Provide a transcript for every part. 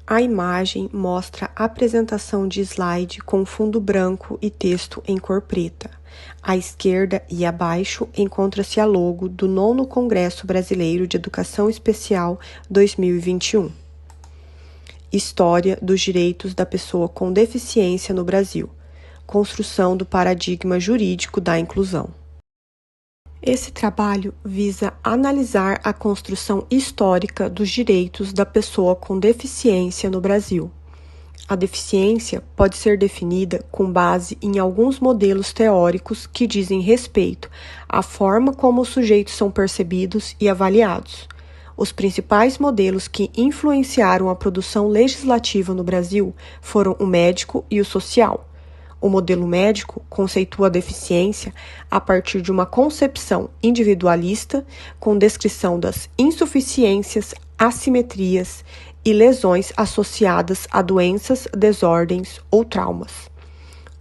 A imagem mostra a apresentação de slide com fundo branco e texto em cor preta. À esquerda e abaixo encontra-se a logo do 9º Congresso Brasileiro de Educação Especial 2021. História dos direitos da pessoa com deficiência no Brasil. Construção do paradigma jurídico da inclusão. Esse trabalho visa analisar a construção histórica dos direitos da pessoa com deficiência no Brasil. A deficiência pode ser definida com base em alguns modelos teóricos que dizem respeito à forma como os sujeitos são percebidos e avaliados. Os principais modelos que influenciaram a produção legislativa no Brasil foram o médico e o social. O modelo médico conceitua a deficiência a partir de uma concepção individualista, com descrição das insuficiências, assimetrias e lesões associadas a doenças, desordens ou traumas.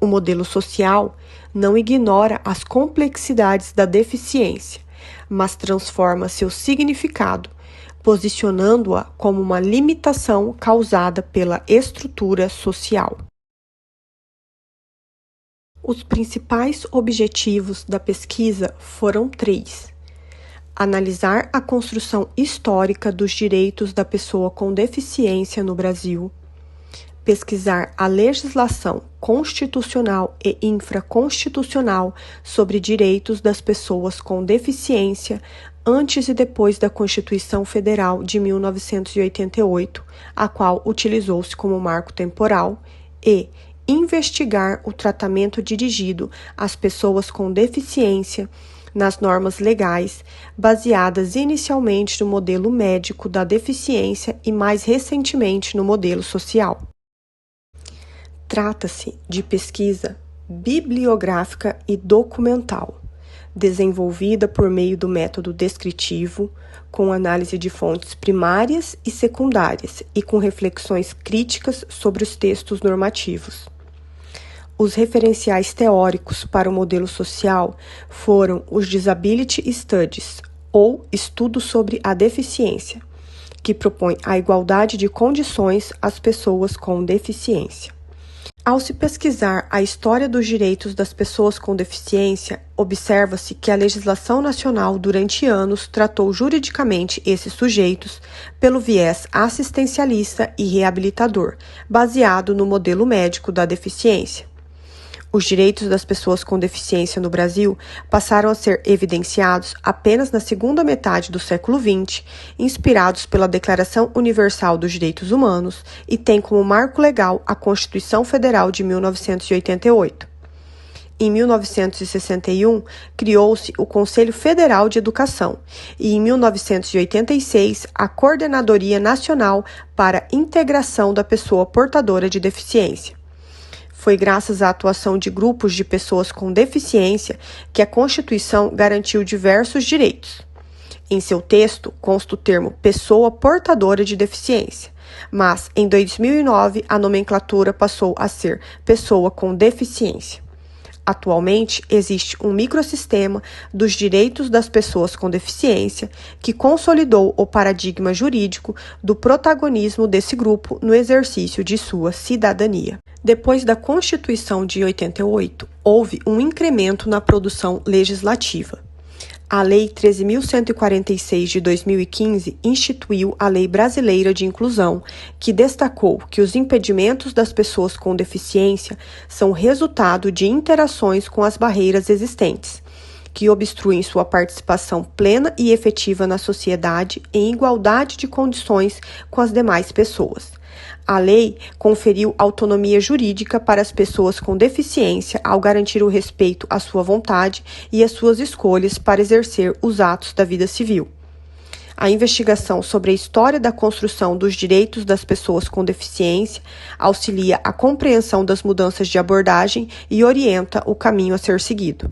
O modelo social não ignora as complexidades da deficiência, mas transforma seu significado, posicionando-a como uma limitação causada pela estrutura social. Os principais objetivos da pesquisa foram 3. Analisar a construção histórica dos direitos da pessoa com deficiência no Brasil, pesquisar a legislação constitucional e infraconstitucional sobre direitos das pessoas com deficiência antes e depois da Constituição Federal de 1988, a qual utilizou-se como marco temporal, e investigar o tratamento dirigido às pessoas com deficiência nas normas legais, baseadas inicialmente no modelo médico da deficiência e mais recentemente no modelo social. Trata-se de pesquisa bibliográfica e documental, desenvolvida por meio do método descritivo, com análise de fontes primárias e secundárias e com reflexões críticas sobre os textos normativos. Os referenciais teóricos para o modelo social foram os Disability Studies, ou Estudo sobre a Deficiência, que propõe a igualdade de condições às pessoas com deficiência. Ao se pesquisar a história dos direitos das pessoas com deficiência, observa-se que a legislação nacional durante anos tratou juridicamente esses sujeitos pelo viés assistencialista e reabilitador, baseado no modelo médico da deficiência. Os direitos das pessoas com deficiência no Brasil passaram a ser evidenciados apenas na segunda metade do século XX, inspirados pela Declaração Universal dos Direitos Humanos e têm como marco legal a Constituição Federal de 1988. Em 1961, criou-se o Conselho Federal de Educação e, em 1986, a Coordenadoria Nacional para a Integração da Pessoa Portadora de Deficiência. Foi graças à atuação de grupos de pessoas com deficiência que a Constituição garantiu diversos direitos. Em seu texto, consta o termo pessoa portadora de deficiência, mas em 2009 a nomenclatura passou a ser pessoa com deficiência. Atualmente, existe um microsistema dos direitos das pessoas com deficiência que consolidou o paradigma jurídico do protagonismo desse grupo no exercício de sua cidadania. Depois da Constituição de 88, houve um incremento na produção legislativa. A Lei 13.146 de 2015 instituiu a Lei Brasileira de Inclusão, que destacou que os impedimentos das pessoas com deficiência são resultado de interações com as barreiras existentes, que obstruem sua participação plena e efetiva na sociedade em igualdade de condições com as demais pessoas. A lei conferiu autonomia jurídica para as pessoas com deficiência ao garantir o respeito à sua vontade e às suas escolhas para exercer os atos da vida civil. A investigação sobre a história da construção dos direitos das pessoas com deficiência auxilia a compreensão das mudanças de abordagem e orienta o caminho a ser seguido.